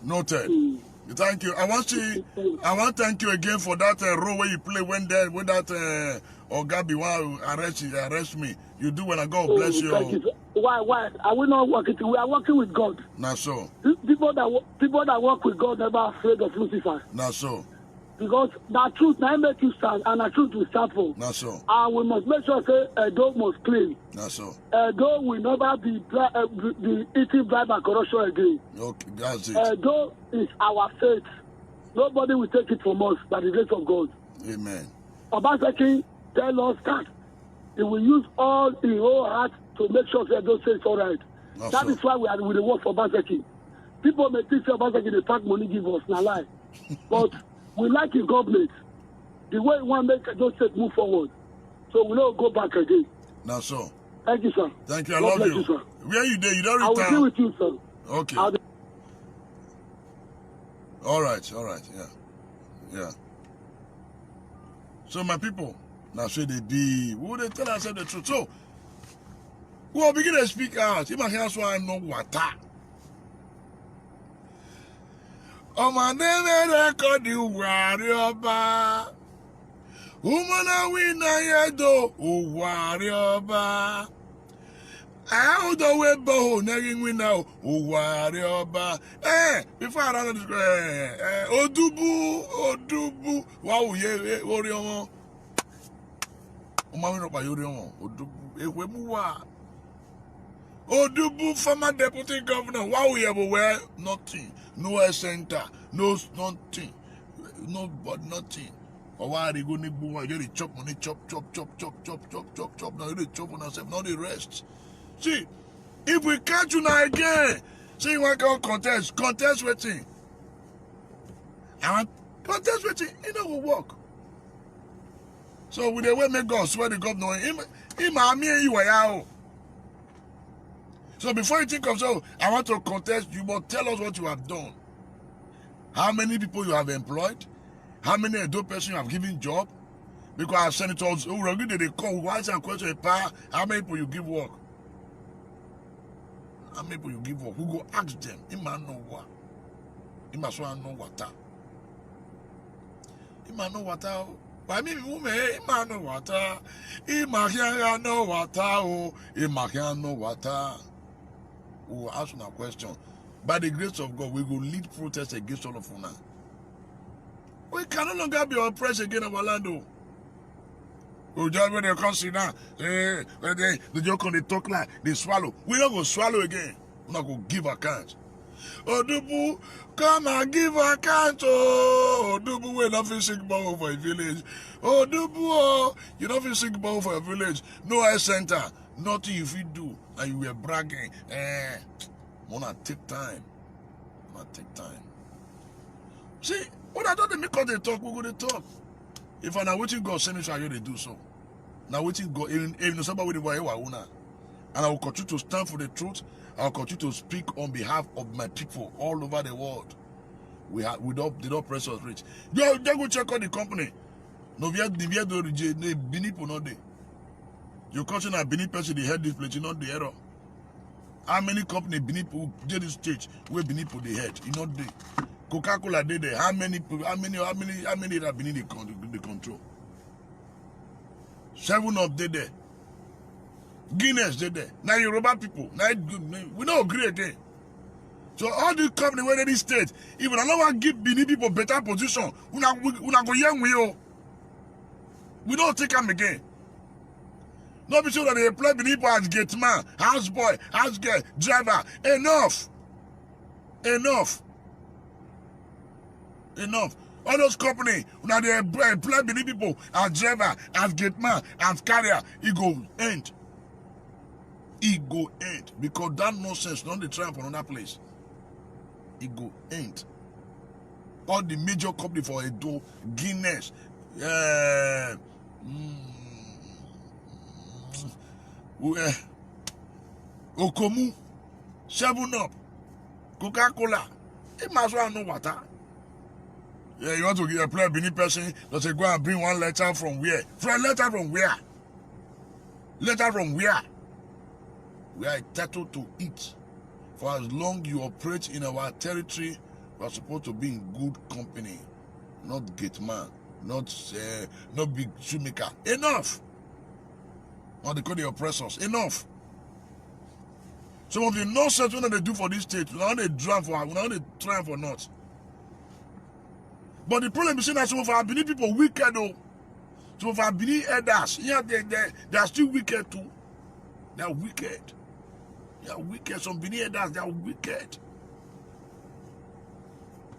Noted. Thank you. I want to thank you again for that role where you play when that Ogabi arrest me. You do when I go bless you. Thank you. Why? Are we not working? We are working with God. Not so. People that work with God never afraid of Lucifer. Not so. Because the truth now make you stand, and the truth will stand for. Not so. And we must make sure say Edo must clean. Not so. Edo will never be eating bribe and corruption again. Okay, that's it. Edo is our faith. Nobody will take it from us by the grace of God. Amen. Obaseki tell us that he will use all his whole heart to make sure that Edo says all right. Not That so. is why we are with the work for Obaseki. People may think Obaseki they pack money give us, na lie. But we like his government. The way we want to make Edo State move forward. So we don't go back again. Not so. Thank you, sir. Thank you. I God love bless you. sir. Where you there? You don't I will return. be with you, sir. Okay. I'll- All right. Yeah. So my people, now say they be, who they tell us the truth. So, we will begin to speak out. If I can so I know what that. Ọmọ nene record you warrior. Umana wina yedo warrior. How do we bow nagging we now? Warrior. Before I run Odubu. Wow, yeah, Orion. Umano by Orion. Odubu. Odubu, former deputy governor. Wow, we have aware nothing. No health center. No nothing. No, but nothing. But why they go to Buwa? You chop money, chop. Now you chop on ourselves. Now they rest. See, if we catch you now again, see you want to contest waiting. And contest waiting, it don't will work. So with the way make God swear the governor, him and you are out. So before you think of so, I want to contest, you must tell us what you have done. How many people you have employed? How many adult persons you have given job? Because our senators who are good, they come, why and question power, how many people you give work? How many people you give work? Who go ask them? He might know what. He must want to know what. He might know what. Why me woman? He might know what. He might know what. He might know what. We will ask a question. By the grace of God, we will lead protests against all of you now. We can no longer be oppressed again in our land. We just when they come sit down, when they joke on the talk like they swallow. We not go swallow again. We not go give account. Odubu, come and give account. Oh, Odubu, we not feel sick ball for a village. Odubu, oh, you not feel sick ball for a village. No health center. Nothing if you do, and you were bragging. Wanna take time. See, when I don't make all they talk, we go to talk. If I'm not waiting God send me to they do so. Now waiting God, even somebody with the way and I will continue to stand for the truth. I will continue to speak on behalf of my people all over the world. They don't press us rich. Go check out the company. No, we have the Bini for not there. Your country and Bini person they head this place, not the error. How many companies Bini people did this stage where Bini people they head? You not there. Coca-Cola did there. How many that Bini they control? 7 of them there. Guinness did there. Now Yoruba people. Now we don't agree again. So all these companies where they state, even I don't want to give Bini people better position. We not go young we we don't take them again. Not be sure that they employ people as gate man, house boy, house girl, driver. Enough. All those companies, now they employ people as driver, as gate man, as carrier. It go end. Because that nonsense, don't they try for another place. It go end. All the major company for Edo, Guinness, Yeah. Okomu, 7-Up, Coca-Cola. It must well know water. Yeah, you want to give a player Benin person, let's say go and bring one letter from where? From letter from where? Letter from where? We are entitled to it. For as long you operate in our territory, we are supposed to be in good company, not gate man, not big shoemaker. Enough. What they call the oppressors. Enough. Some of the nonsense what they do for this state, now they try for not. But the problem is that some of our Benin people wicked though. Some of our Benin elders, yeah, they are still wicked too. They are wicked. They are wicked. Some Benin elders, they are wicked.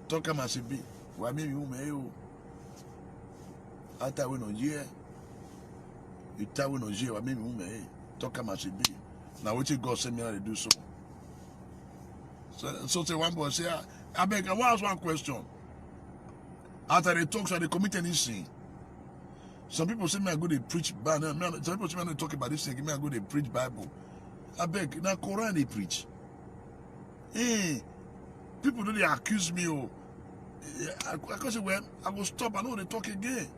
Talk about CB. Why maybe you may you? After we know year, you tell we know year. Why maybe you may talk about CB. Now what you God send me how to do so. So say one boy say, I beg. I want to ask one question. After they talk, so they commit any sin. Some people say me I go to preach. Some people say me I talk about this thing. Me I go to preach Bible. I beg. Now Quran they preach. Hey, people do they accuse me? Oh, I can say well, I will stop. I know they talk again.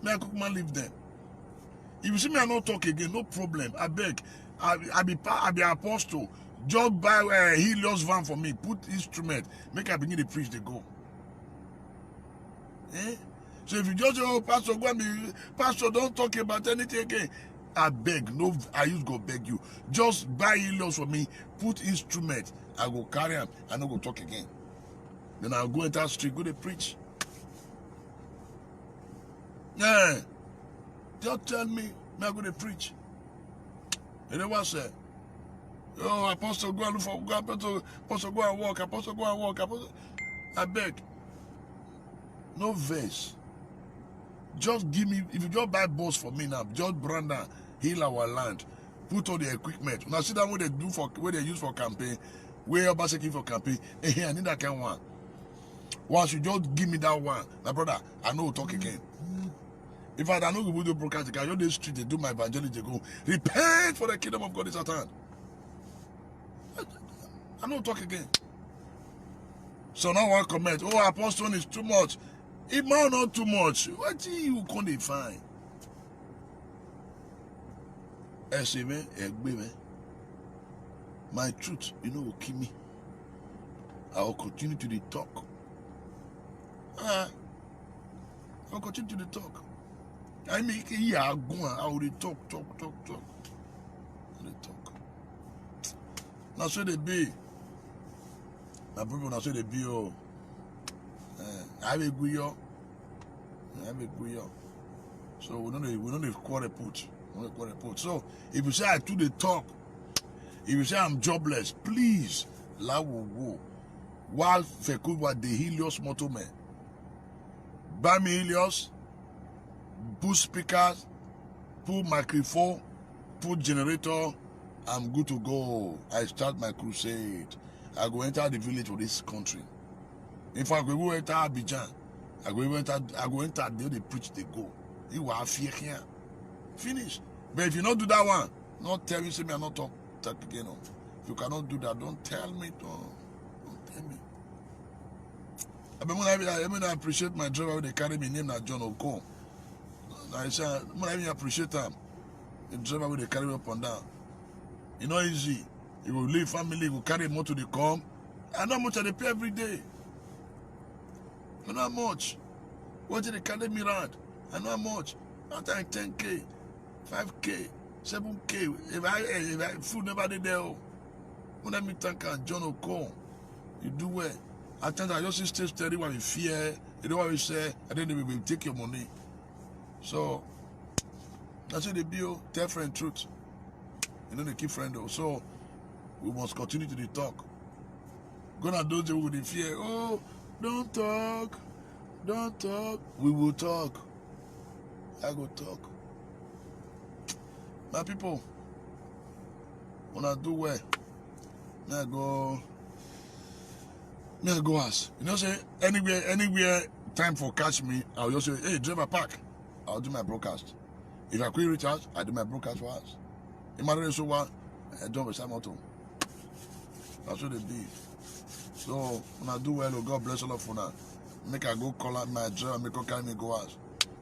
Me I could man leave them. If you see me I not talk again, no problem. I beg. I be apostle. Just buy a Helios van for me. Put instrument. Make I begin to preach. They go. Eh? So if you just say, oh, Pastor, go and be, Pastor, don't talk about anything again. I beg, no, I use go beg you. Just buy Helios for me, put instrument, I go carry them, I no go talk again. Then I'll go enter the street, go to preach. Yeah. Just tell me, I go to preach. And then what say? Oh, Apostle, go and look for, Apostle, go and walk, Apostle, go and walk, Apostle. I beg. No verse. Just give me, if you just buy bus for me now, just brand and heal our land, put all the equipment. Now see that what they do for, what they use for campaign, where Obaseki for campaign. Hey, I need that kind of one. Once you just give me that one, my brother, I know we'll talk again. In fact, I know we will do broadcast. I go the street, they do my evangelism, they go, repent for the kingdom of God is at hand. I know we'll talk again. So now one comment, oh, Apostle is too much. It might not too much. What do you can't find? My truth, you know, will kill me. I will continue to talk. I will continue to talk. I mean, I will talk. Now, so they be. My people, now so they be. Oh. I have a good year. So we don't quarter put. So if you say I do the talk, if you say I'm jobless, please, la will go. While Fekuba the Helios motor man. Buy me Helios, put speakers, put microphone, put generator, I'm good to go. I start my crusade. I go enter the village of this country. In fact, we go enter Abidjan. I go enter there, they preach, they go. You are fear here. Finish. But if you not do that one, not tell me, say me I not talk again. No. If you cannot do that, don't tell me. Don't tell me. I mean, I appreciate my driver. They carry me name that John Okon. I say, I appreciate them. The driver will they carry me up and down. It's not easy. You will leave family, you will carry motor to come. I know how much they pay every day. I know how much. What did they carry me around? I know how much. After 10K, 5K, 7K. If I food never did there. When I meet Tanka John Okon, you do well. At times I just stay steady while you fear. You know what we say, and then they will take your money. So that's what they be. Tell friend truth. You know they keep friend though. So we must continue to talk. Gonna do the with the fear. Oh, don't talk. We will talk. I go talk. My people, when I do well, me I go ask. You know, say anywhere time for catch me, I'll just say, hey, driver, park. I'll do my broadcast. If I quick recharge, I do my broadcast for us. Imagine so what I don't have a motor. That's what it be. So when I do well, oh, God bless all of you now. Make I go call out my driver, make her carry me go out.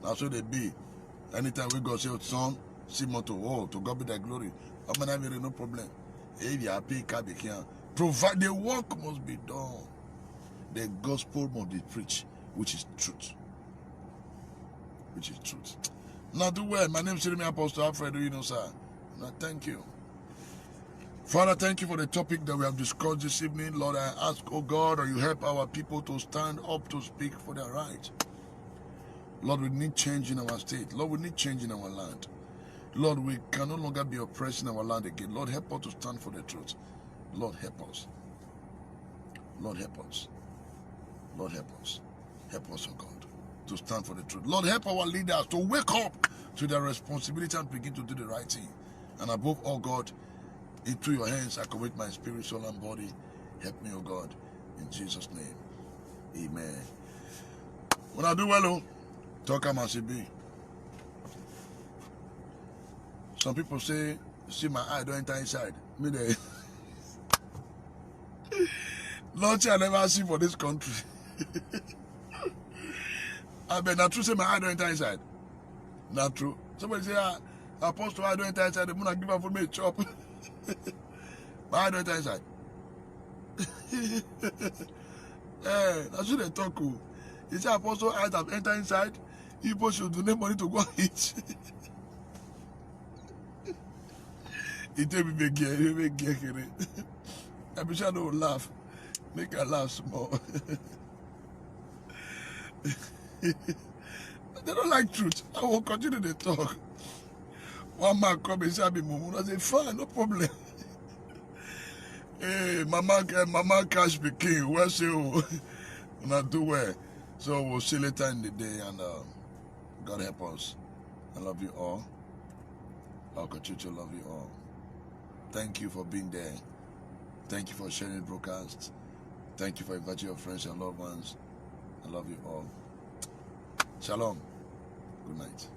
That's what it be. Anytime we go say, son, see motor, oh, to God be the glory. I'm gonna have no problem. If you are paying car, they can provide the work must be done. The gospel must be preached, which is truth. Which is truth. Now do well. My name is Jeremy Apostle Alfredo, you know, sir. Now thank you. Father, thank you for the topic that we have discussed this evening. Lord, I ask, oh God, that you help our people to stand up to speak for their rights. Lord, we need change in our state. Lord, we need change in our land. Lord, we can no longer be oppressed in our land again. Lord, help us to stand for the truth. Lord, help us. Lord, help us. Lord, help us. Help us, oh God, to stand for the truth. Lord, help our leaders to wake up to their responsibility and begin to do the right thing. And above all, God, into your hands I commit my spirit, soul, and body. Help me, oh God, in Jesus' name. Amen. When I do well, talk as it be. Some people say, see my eye don't enter inside. Me there. Lord, I never see for this country. I bet not true say my eye don't enter inside. Not true. Somebody say, Apostle, I don't enter inside. The moon I give up for me a chop. My eye don't enter inside. Hey, that's what they talk. He said, Apostle, eyes have entered inside. People should donate money to go and eat. He tell me, make it. I be sure don't laugh. Make her laugh small. They don't like truth. I will continue to talk. One man come and say, I be mumu. I say, fine, no problem. Hey, mama cash be king. Well, say, not do well. So we'll see later in the day, and God help us. I love you all. I'll continue to love you all. Thank you for being there. Thank you for sharing the broadcast. Thank you for inviting your friends and loved ones. I love you all. Shalom. Good night.